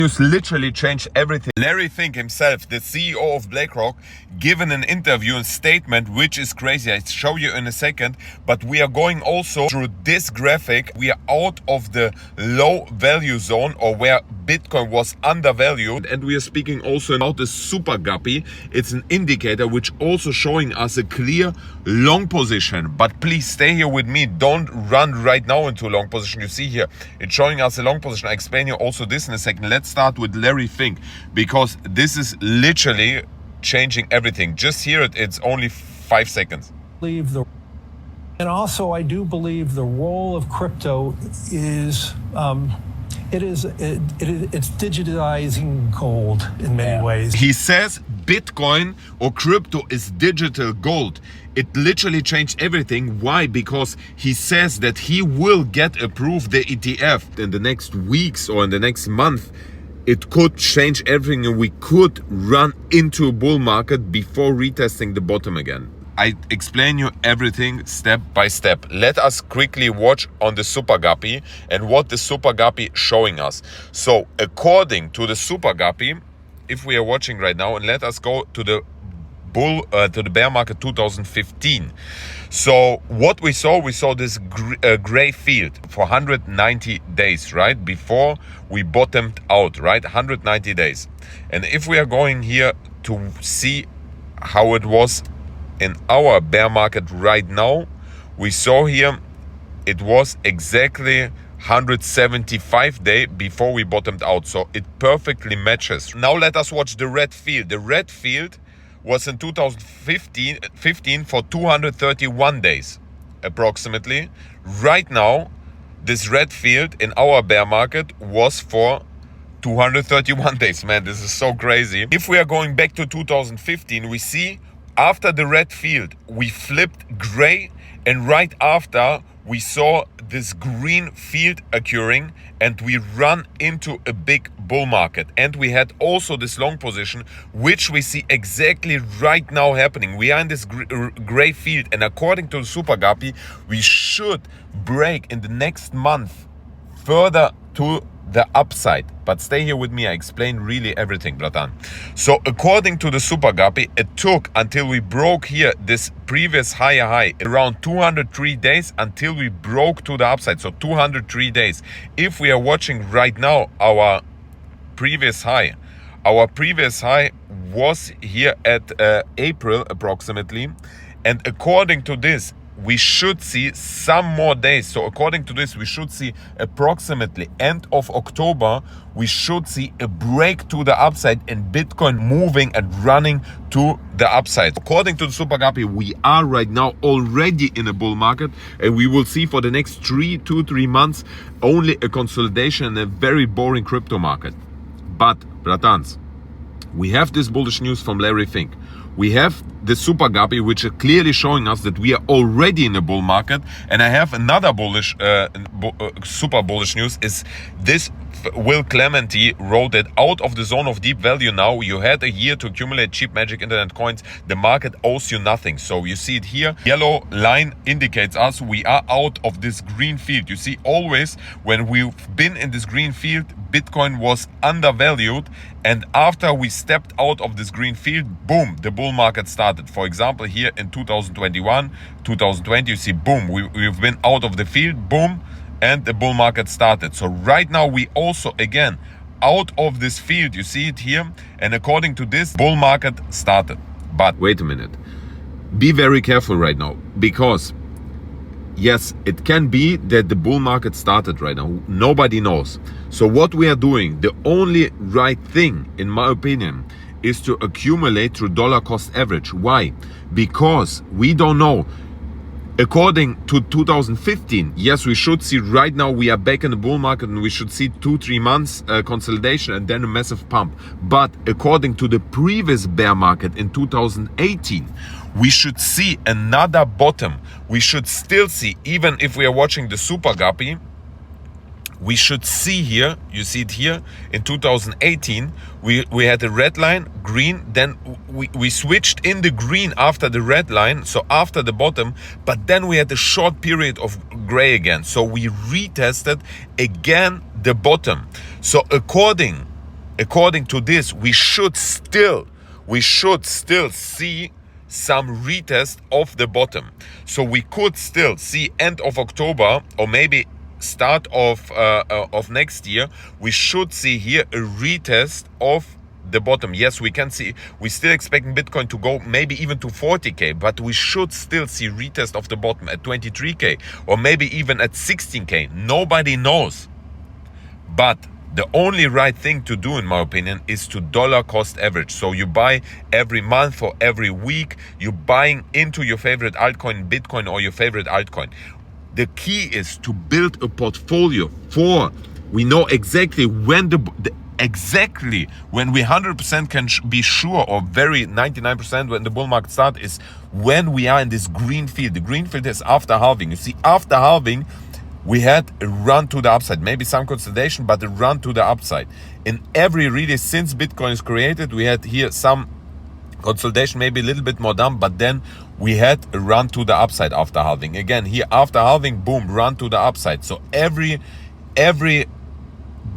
News literally changed everything. Larry Fink himself, the CEO of BlackRock, given an interview and statement which is crazy. I'll show you in a second, but we are going also through this graphic. We are out of the low value zone, or where Bitcoin was undervalued, and we are speaking also about the super guppy. It's an indicator which also showing us a clear long position, but please stay here with me. Don't run right now into a long position. You see here it's showing us a long position. I explain you also this in a second. Let's start with Larry Fink, because this is literally changing everything. Just hear it. It's only 5 seconds. And also, I do believe the role of crypto is it's digitizing gold in many ways. He says Bitcoin or crypto is digital gold. It literally changed everything. Why? Because he says that he will get approved the ETF in the next weeks or in the next month. It could change everything and we could run into a bull market before retesting the bottom again. I explain you everything step by step. Let us quickly watch on the super guppy and what the super guppy showing us. So according to the super guppy, if we are watching right now, and let us go to the to the bear market 2015. So what we saw this gray field for 190 days, right? Before we bottomed out, right? 190 days. And if we are going here to see how it was in our bear market right now, we saw here it was exactly 175 days before we bottomed out. So it perfectly matches. Now let us watch the red field. The red field was in 2015 for 231 days approximately. Right now, this red field in our bear market was for 231 days. Man, this is so crazy. If we are going back to 2015, we see after the red field, we flipped gray, and right after we saw this green field occurring, and we run into a big bull market. And we had also this long position, which we see exactly right now happening. We are in this gray field, and according to the super guppy, we should break in the next month further to the upside. But stay here with me, I explain really everything, Bratan. So according to the super guppy, it took until we broke here this previous higher high around 203 days until we broke to the upside. So 203 days. If we are watching right now our previous high was here at April approximately, and according to this we should see some more days. So according to this, we should see approximately end of October, we should see a break to the upside and Bitcoin moving and running to the upside. According to the super guppy, we are right now already in a bull market, and we will see for the next 2-3 months only a consolidation in a very boring crypto market. But Bratans, we have this bullish news from Larry Fink. We have the super guppy, which is clearly showing us that we are already in a bull market. And I have another bullish, super bullish news is this. Will Clemente wrote that out of the zone of deep value now, you had a year to accumulate cheap magic internet coins. The market owes you nothing. So you see it here. Yellow line indicates us we are out of this green field. You see, always when we've been in this green field, Bitcoin was undervalued. And after we stepped out of this green field, boom, the bull market started. For example, here in 2021, 2020, you see, boom, we've been out of the field, boom, and the bull market started. So right now we also again out of this field, you see it here, and according to this, bull market started. But wait a minute, be very careful right now, because yes, it can be that the bull market started right now, nobody knows. So what we are doing, the only right thing in my opinion is to accumulate through dollar cost average. Why? Because we don't know. According to 2015, yes, we should see right now we are back in the bull market, and we should see 2-3 months consolidation and then a massive pump. But according to the previous bear market in 2018, we should see another bottom. We should still see, even if we are watching the super guppy, we should see here, you see it here, in 2018, we had a red line, green, then we switched in the green after the red line, so after the bottom, but then we had a short period of gray again. So we retested again the bottom. So according according to this, we should still see some retest of the bottom. So we could still see end of October, or maybe start of next year, we should see here a retest of the bottom. Yes, we can see, we're still expecting Bitcoin to go maybe even to 40k, but we should still see retest of the bottom at 23k, or maybe even at 16k. Nobody knows. But the only right thing to do, in my opinion, is to dollar cost average. So you buy every month or every week, you're buying into your favorite altcoin, Bitcoin, or your favorite altcoin. The key is to build a portfolio for, we know exactly when exactly when we 100% can be sure, or very 99% when the bull market starts, is when we are in this green field. The green field is after halving. You see, after halving, we had a run to the upside, maybe some consolidation, but a run to the upside. In every release since Bitcoin is created, we had here some consolidation, maybe a little bit more down, but then we had a run to the upside after halving. Again, here after halving, boom, run to the upside. So every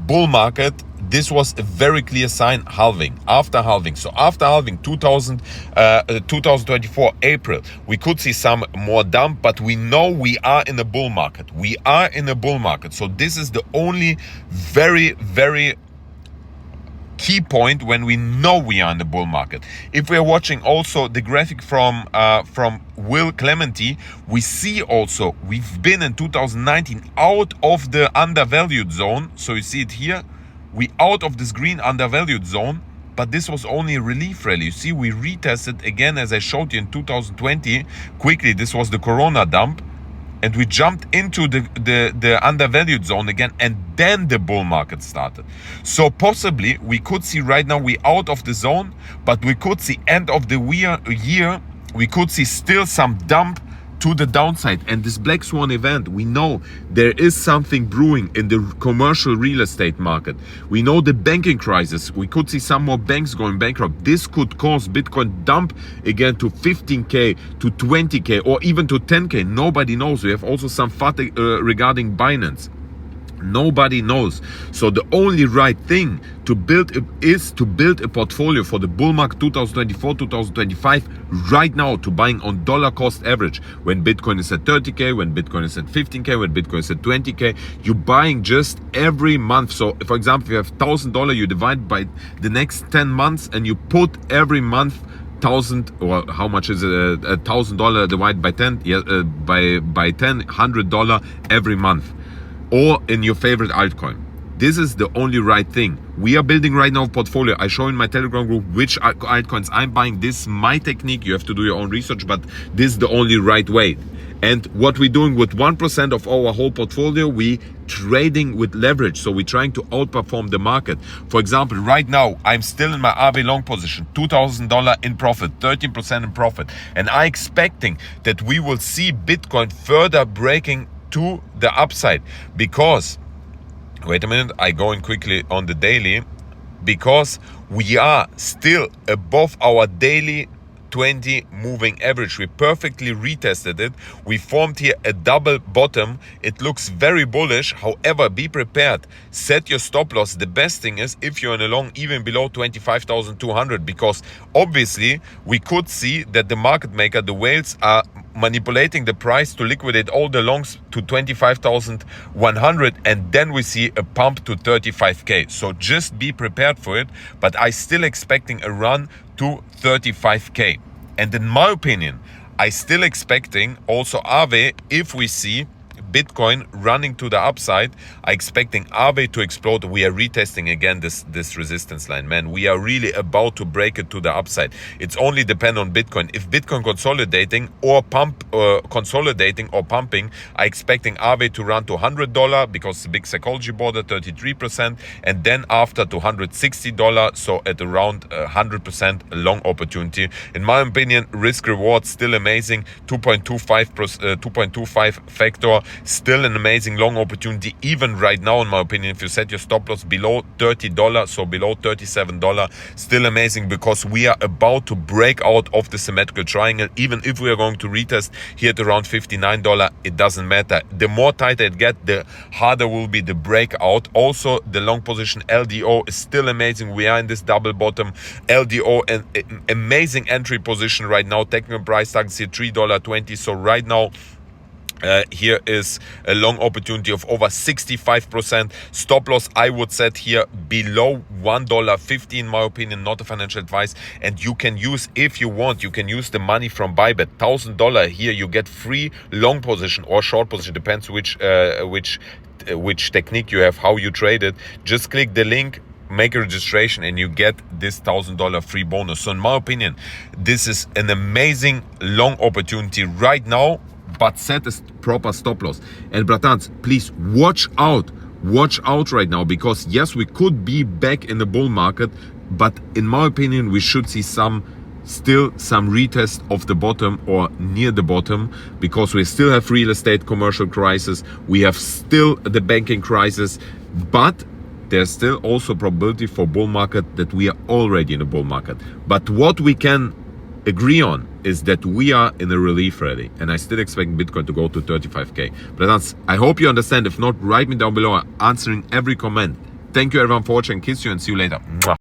bull market, this was a very clear sign, halving, after halving. So after halving, 2024 April, we could see some more dump, but we know we are in a bull market. We are in a bull market. So this is the only very, very key point when we know we are in the bull market. If we are watching also the graphic from Will Clementi, we see also we've been in 2019 out of the undervalued zone. So you see it here. We out of this green undervalued zone, but this was only a relief rally. You see, we retested again, as I showed you in 2020. Quickly, this was the Corona dump, and we jumped into the undervalued zone again, and then the bull market started. So possibly we could see right now we out of the zone, but we could see end of the year, we could see still some dump to the downside. And this black swan event, we know there is something brewing in the commercial real estate market. We know the banking crisis. We could see some more banks going bankrupt. This could cause Bitcoin dump again to 15k, to 20k, or even to 10k. Nobody knows. We have also some fatigue regarding Binance. Nobody knows. So the only right thing to build is to build a portfolio for the bull market 2024, 2025 right now, to buying on dollar cost average. When Bitcoin is at 30k, when Bitcoin is at 15k, when Bitcoin is at 20k, you're buying just every month. So for example, if you have $1,000, you divide by the next 10 months and you put every month 1,000, or how much is it? $1,000 divided by 10, by 10, $100 every month, or in your favorite altcoin. This is the only right thing. We are building right now a portfolio. I show in my Telegram group which altcoins I'm buying. This is my technique. You have to do your own research, but this is the only right way. And what we're doing with 1% of our whole portfolio, we trading with leverage. So we're trying to outperform the market. For example, right now, I'm still in my RV long position, $2,000 in profit, 13% in profit. And I'm expecting that we will see Bitcoin further breaking to the upside, because, wait a minute, I go in quickly on the daily, because we are still above our daily 20 moving average. We perfectly retested it. We formed here a double bottom. It looks very bullish. However, be prepared. Set your stop loss. The best thing is if you're in a long even below 25,200, because obviously we could see that the market maker, the whales, are manipulating the price to liquidate all the longs to 25,100, and then we see a pump to 35k. So just be prepared for it, but I still expecting a run to 35k. And in my opinion, I still expecting also Aave, if we see Bitcoin running to the upside, I expecting Aave to explode. We are retesting again this resistance line, man. We are really about to break it to the upside. It's only depend on Bitcoin. If Bitcoin consolidating or consolidating or pumping, I expecting Aave to run to $100 because the big psychology border 33%, and then after to $160. So at around 100% long opportunity. In my opinion, risk reward still amazing. 2.25 factor. Still an amazing long opportunity, even right now, in my opinion. If you set your stop loss below $30, so below $37, still amazing, because we are about to break out of the symmetrical triangle. Even if we are going to retest here at around $59, it doesn't matter. The more tighter it gets, the harder will be the breakout. Also, the long position LDO is still amazing. We are in this double bottom LDO, an amazing entry position right now. Technical price targets here $3.20. So right now, here is a long opportunity of over 65%. Stop loss I would set here below $1.50, in my opinion, not a financial advice. And you can use, if you want, you can use the money from Bybet, $1,000 here. You get free long position or short position, depends which technique you have, how you trade it. Just click the link, make a registration, and you get this $1,000 free bonus. So in my opinion, this is an amazing long opportunity right now, but set a proper stop loss. And bratans, please watch out right now, because yes, we could be back in the bull market, but in my opinion, we should see still some retest of the bottom or near the bottom, because we still have real estate commercial crisis, we have still the banking crisis, but there's still also probability for bull market that we are already in a bull market. But what we can agree on is that we are in a relief rally, and I still expect Bitcoin to go to 35k. But I hope you understand. If not, write me down below. I'm answering every comment. Thank you everyone for watching. Kiss you and see you later. Mwah.